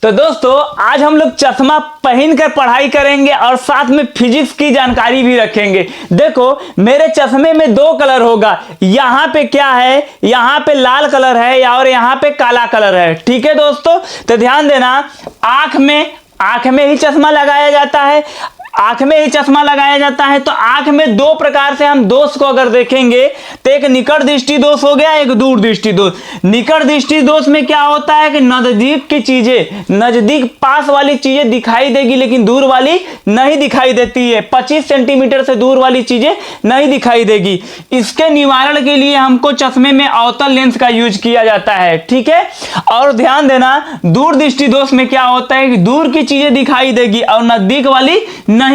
तो दोस्तों आज हम लोग चश्मा पहनकर पढ़ाई करेंगे और साथ में फिजिक्स की जानकारी भी रखेंगे। देखो मेरे चश्मे में दो कलर होगा, यहाँ पे क्या है, यहाँ पे लाल कलर है और यहाँ पे काला कलर है। ठीक है दोस्तों, तो ध्यान देना, आंख में ही चश्मा लगाया जाता है। आंख में ही चश्मा लगाया जाता है तो आंख में दो प्रकार से हम दोष को अगर देखेंगे तो एक निकट दृष्टि दोष हो गया, एक दूर दृष्टि दोष। निकट दृष्टि दोष में क्या होता है कि नजदीक की चीजें, नजदीक पास वाली चीजें दिखाई देगी लेकिन दूर वाली नहीं दिखाई देती है। 25 सेंटीमीटर से दूर वाली चीजें नहीं दिखाई देगी। इसके निवारण के लिए हमको चश्मे में अवतल लेंस का यूज किया जाता है। ठीक है, और ध्यान देना दूर दृष्टि दोष में क्या होता है कि दूर की चीजें दिखाई देगी और नजदीक वाली नहीं।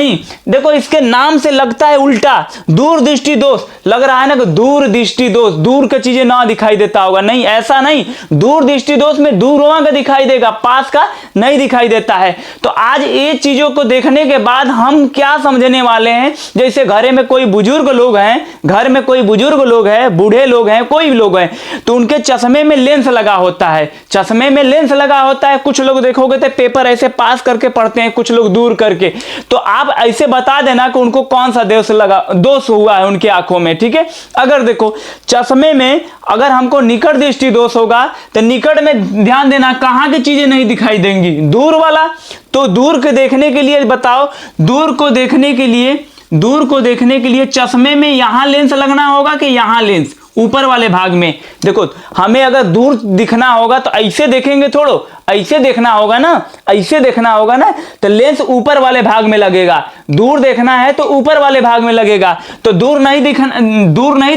देखो इसके नाम से लगता है उल्टा, दूर दृष्टि दोष लग रहा है ना कि दूर दृष्टि दोष, दूर की चीजें ना दिखाई देता होगा, नहीं ऐसा नहीं। दूर दृष्टि दोष में दूर का दिखाई देगा, पास का नहीं दिखाई देता है। तो आज ये चीजों को देखने के बाद हम क्या समझने वाले हैं, जैसे घर में कोई बुजुर्ग लोग हैं, घर में कोई बुजुर्ग लोग हैं, बूढ़े लोग हैं, कोई लोग हैं, तो उनके चश्मे में लेंस लगा होता है। चश्मे में लेंस लगा होता है। कुछ लोग देखोगे तो पेपर ऐसे पास करके पढ़ते हैं, कुछ लोग दूर करके। तो आप ऐसे बता देना कि उनको कौन सा दोष हुआ है उनकी आंखों में। ठीक है, अगर देखो चश्मे में अगर हमको निकट दृष्टि दोष होगा तो निकट में ध्यान देना कहां की चीजें नहीं दिखाई देंगी, दूर वाला। तो दूर के देखने के लिए बताओ, दूर को देखने के लिए चश्मे में यहां लेंस लगना होगा कि यहां लेंस, ऊपर वाले भाग में। देखो हमें अगर दूर दिखना होगा तो ऐसे देखेंगे, थोड़ो ऐसे देखना होगा ना, ऐसे देखना होगा ना, तो लेंस ऊपर वाले भाग में लगेगा। दूर देखना है तो ऊपर वाले भाग में लगेगा। तो दूर नहीं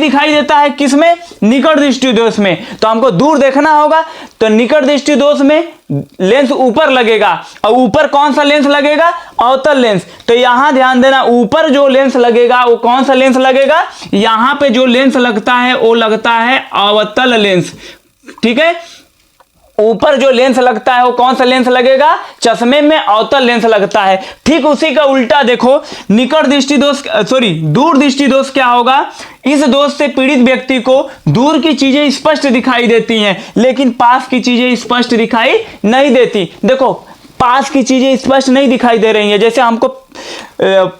दिखाई देता है किसमें, निकट दृष्टि दोष में। तो हमको दूर देखना होगा तो निकट दृष्टि दोष में लेंस ऊपर लगेगा। और ऊपर कौन सा लेंस लगेगा, अवतल लेंस। तो यहां ध्यान देना, ऊपर जो लेंस लगेगा वो कौन सा लेंस लगेगा, यहां पे जो लेंस लगता है वो लगता है अवतल लेंस। ठीक है, ऊपर जो लेंस लगता है वो कौन सा लेंस लगेगा, चश्मे में अवतल लेंस लगता है। ठीक उसी का उल्टा देखो, निकट दृष्टि दोष दूर दृष्टि दोष क्या होगा, इस दोष से पीड़ित व्यक्ति को दूर की चीजें स्पष्ट दिखाई देती हैं लेकिन पास की चीजें स्पष्ट दिखाई नहीं देती। देखो पास की चीजें स्पष्ट नहीं दिखाई दे रही है, जैसे हमको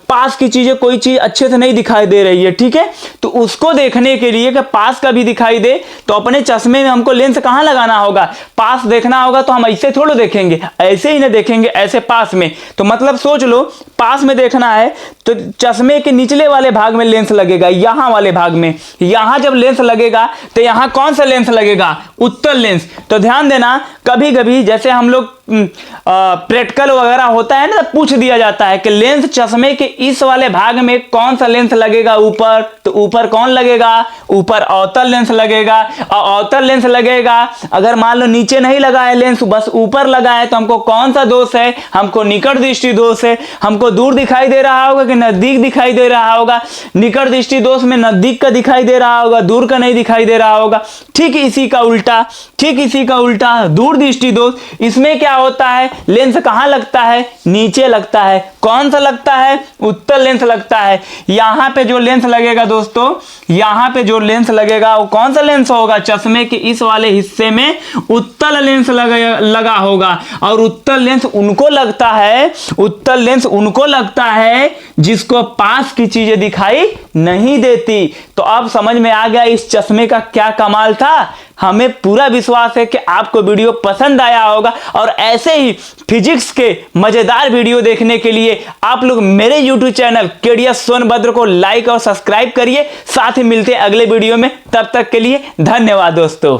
पास की चीजें कोई चीज अच्छे से नहीं दिखाई दे रही है। ठीक है, तो उसको देखने के लिए कि पास का भी दिखाई दे तो अपने चश्मे में हमको लेंस कहां लगाना होगा, पास देखना होगा। तो हम ऐसे थोड़ा देखेंगे, ऐसे ही ना देखेंगे, ऐसे पास में। तो मतलब सोच लो पास में देखना है तो चश्मे के निचले वाले भाग में लेंस लगेगा, यहां वाले भाग में। यहां जब लेंस लगेगा तो यहां कौन सा लेंस लगेगा, उत्तल लेंस। तो ध्यान देना, कभी कभी जैसे हम लोग प्रैक्टिकल वगैरह होता है ना, पूछ दिया जाता है कि लेंस चश्मे के इस वाले भाग में कौन सा लेंस लगेगा ऊपर, तो ऊपर कौन लगेगा, ऊपर अवतल लेंस लगेगा। और अवतल लेंस लगेगा, अगर मान लो नीचे नहीं लगा है लेंस, बस ऊपर लगा है, तो हमको कौन सा दोष है, हमको निकट दृष्टि दोष है। हमको दूर दिखाई दे रहा होगा कि नजदीक दिखाई दे रहा होगा, निकट दृष्टि दोष में नजदीक का दिखाई दे रहा होगा, दूर का नहीं दिखाई दे रहा होगा। ठीक इसी का उल्टा दूर दृष्टि दोष, इसमें क्या होता है, लेंस कहां लगता है, नीचे लगता है। कौन सा लगता है, उत्तल लेंस लगता है। यहां पे जो लेंस लगेगा दोस्तों, यहां पे जो लेंस लगेगा वो कौन सा लेंस होगा, चश्मे के इस वाले हिस्से में उत्तल लेंस लगा होगा। और उत्तल लेंस उनको लगता है जिसको पास की चीजें दिखाई नहीं देती। तो अब समझ में आ गया इस चश्मे का क्या कमाल था। हमें पूरा विश्वास है कि आपको वीडियो पसंद आया होगा और ऐसे ही फिजिक्स के मजेदार वीडियो देखने के लिए आप लोग मेरे YouTube चैनल केडीएस सोनभद्र को लाइक और सब्सक्राइब करिए। साथ ही मिलते हैं अगले वीडियो में, तब तक के लिए धन्यवाद दोस्तों।